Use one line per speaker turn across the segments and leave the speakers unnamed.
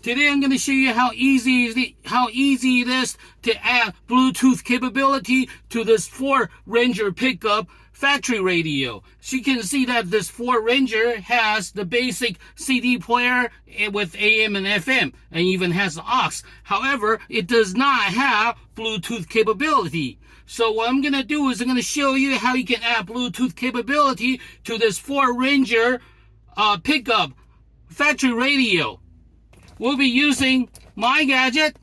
Today I'm going to show you how easy it is to add Bluetooth capability to this Ford Ranger pickup factory radio. So you can see that this Ford Ranger has the basic CD player with AM and FM, and even has the aux. However, it does not have Bluetooth capability. So what I'm going to do is I'm going to show you how you can add Bluetooth capability to this Ford Ranger pickup factory radio. We'll be using my gadget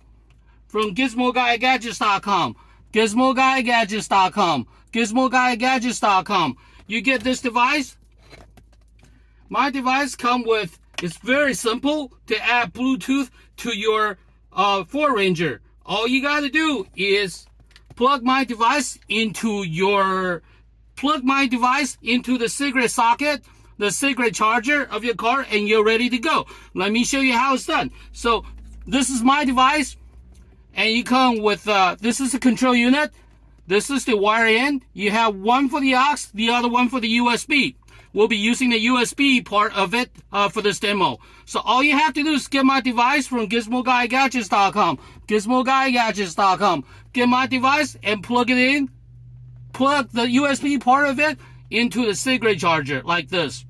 from GizmoGuyGadgets.com. GizmoGuyGadgets.com. GizmoGuyGadgets.com. You get this device. My device comes with, it's very simple to add Bluetooth to your Ford Ranger. All you got to do is plug my device into the cigarette socket, the cigarette charger of your car, and you're ready to go. Let me show you how it's done. So this is my device, and you come with this is the control unit. This is the wire in. You have one for the aux, the other one for the USB. We'll be using the USB part of it for this demo. So all you have to do is get my device from GizmoGuyGadgets.com. GizmoGuyGadgets.com. Get my device and plug it in. Plug the USB part of it into the cigarette charger like this.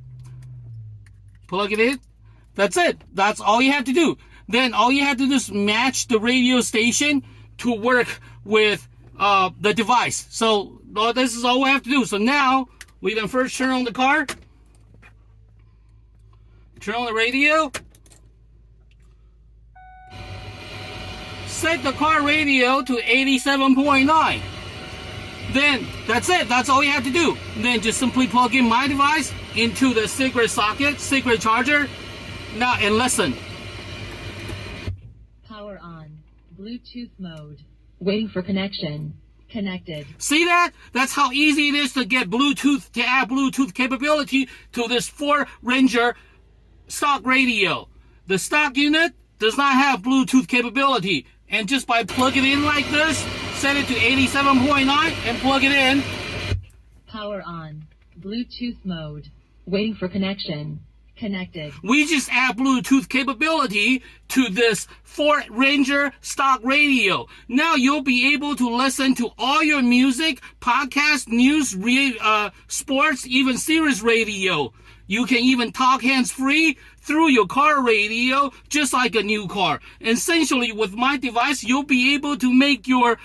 Plug it in. That's it. That's all you have to do. Then all you have to do is match the radio station to work with the device. So this is all we have to do. So now we can first turn on the car. Turn on the radio. Set the car radio to 87.9. Then that's it. That's all you have to do. Then just simply plug in my device into the cigarette socket, cigarette charger. Now and listen.
Power on. Bluetooth mode. Waiting for connection. Connected.
See that? That's how easy it is to get Bluetooth, to add Bluetooth capability to this Ford Ranger stock radio. The stock unit does not have Bluetooth capability. And just by plugging it in like this, set it to 87.9 and plug it in.
Power on. Bluetooth mode. Waiting for connection. Connected.
We just add Bluetooth capability to this Ford Ranger stock radio. Now you'll be able to listen to all your music, podcast, news, sports, even Sirius radio. You can even talk hands-free through your car radio, just like a new car. Essentially, with my device, you'll be able to make your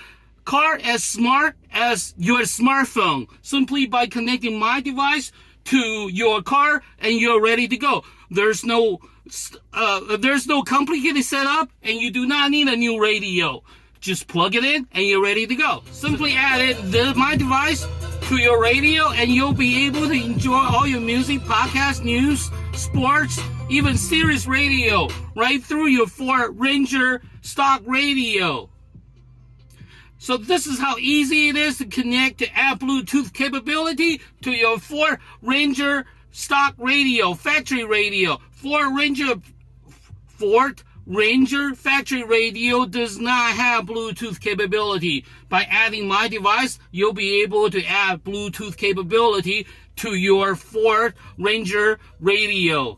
car as smart as your smartphone, simply by connecting my device to your car, and you're ready to go. There's no complicated setup, and you do not need a new radio. Just plug it in, and you're ready to go. Simply add my device to your radio, and you'll be able to enjoy all your music, podcast, news, sports, even Sirius radio right through your Ford Ranger stock radio. So this is how easy it is to connect to add Bluetooth capability to your Ford Ranger stock radio, factory radio. Ford Ranger factory radio does not have Bluetooth capability. By adding my device, you'll be able to add Bluetooth capability to your Ford Ranger radio.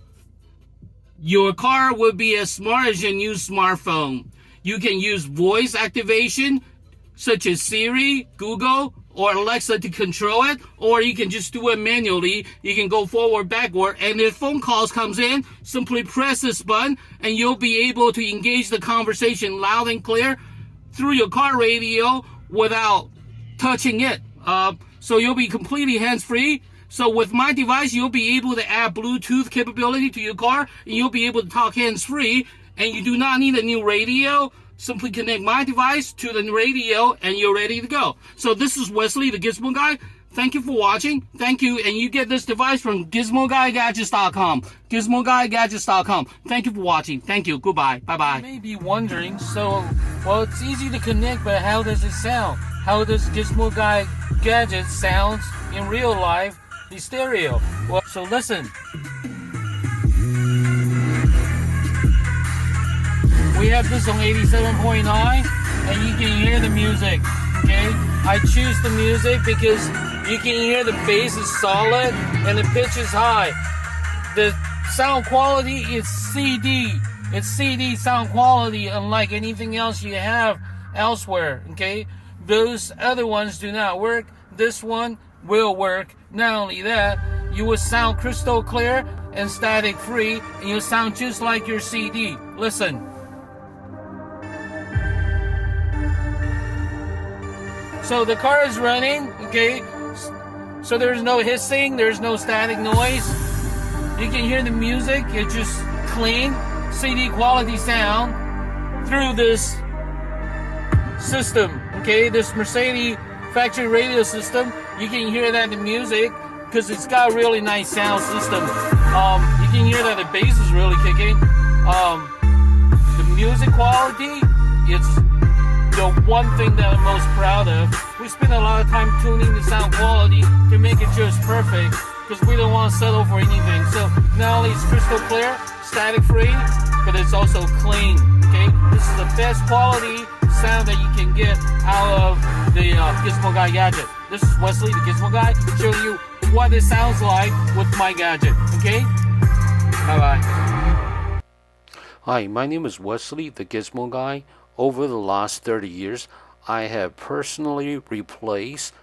Your car will be as smart as your new smartphone. You can use voice activation, such as Siri, Google, or Alexa to control it, or you can just do it manually. You can go forward, backward, and if phone calls comes in, simply press this button, and you'll be able to engage the conversation loud and clear through your car radio without touching it. So you'll be completely hands-free. So with my device, you'll be able to add Bluetooth capability to your car, and you'll be able to talk hands-free, and you do not need a new radio. Simply connect my device to the radio, and you're ready to go. So this is Wesley, the Gizmo Guy. Thank you for watching. Thank you, and you get this device from GizmoGuyGadgets.com. GizmoGuyGadgets.com. Thank you for watching. Thank you. Goodbye. Bye-bye. You may be wondering, well, it's easy to connect, but how does it sound? How does Gizmo Guy Gadgets sound in real life, the stereo? Well, so listen. We have this on 87.9, and you can hear the music, okay? I choose the music because you can hear the bass is solid and the pitch is high. The sound quality is CD. It's CD sound quality unlike anything else you have elsewhere, okay? Those other ones do not work. This one will work. Not only that, you will sound crystal clear and static free, and you'll sound just like your CD. Listen. So the car is running, okay? So there's no hissing, there's no static noise. You can hear the music, it's just clean, CD quality sound through this system, okay? This Mercedes factory radio system. You can hear that in the music because it's got a really nice sound system. You can hear that the bass is really kicking. The music quality, it's the one thing that I'm most proud of. We spend a lot of time tuning the sound quality to make it just perfect because we don't want to settle for anything. So not only is crystal clear, static free, but it's also clean, okay? This is the best quality sound that you can get out of the Gizmo Guy gadget. This is Wesley, the Gizmo Guy, showing you what it sounds like with my gadget, okay? Bye-bye. Hi, my name is Wesley, the Gizmo Guy. Over the last 30 years, I have personally replaced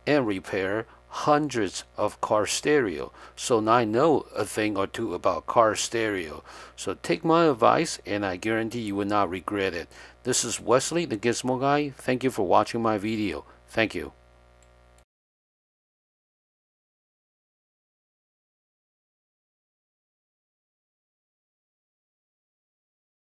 and repaired hundreds of car stereo. So now I know a thing or two about car stereo. So take my advice and I guarantee you will not regret it. This is Wesley, the Gizmo Guy. Thank you for watching my video. Thank you.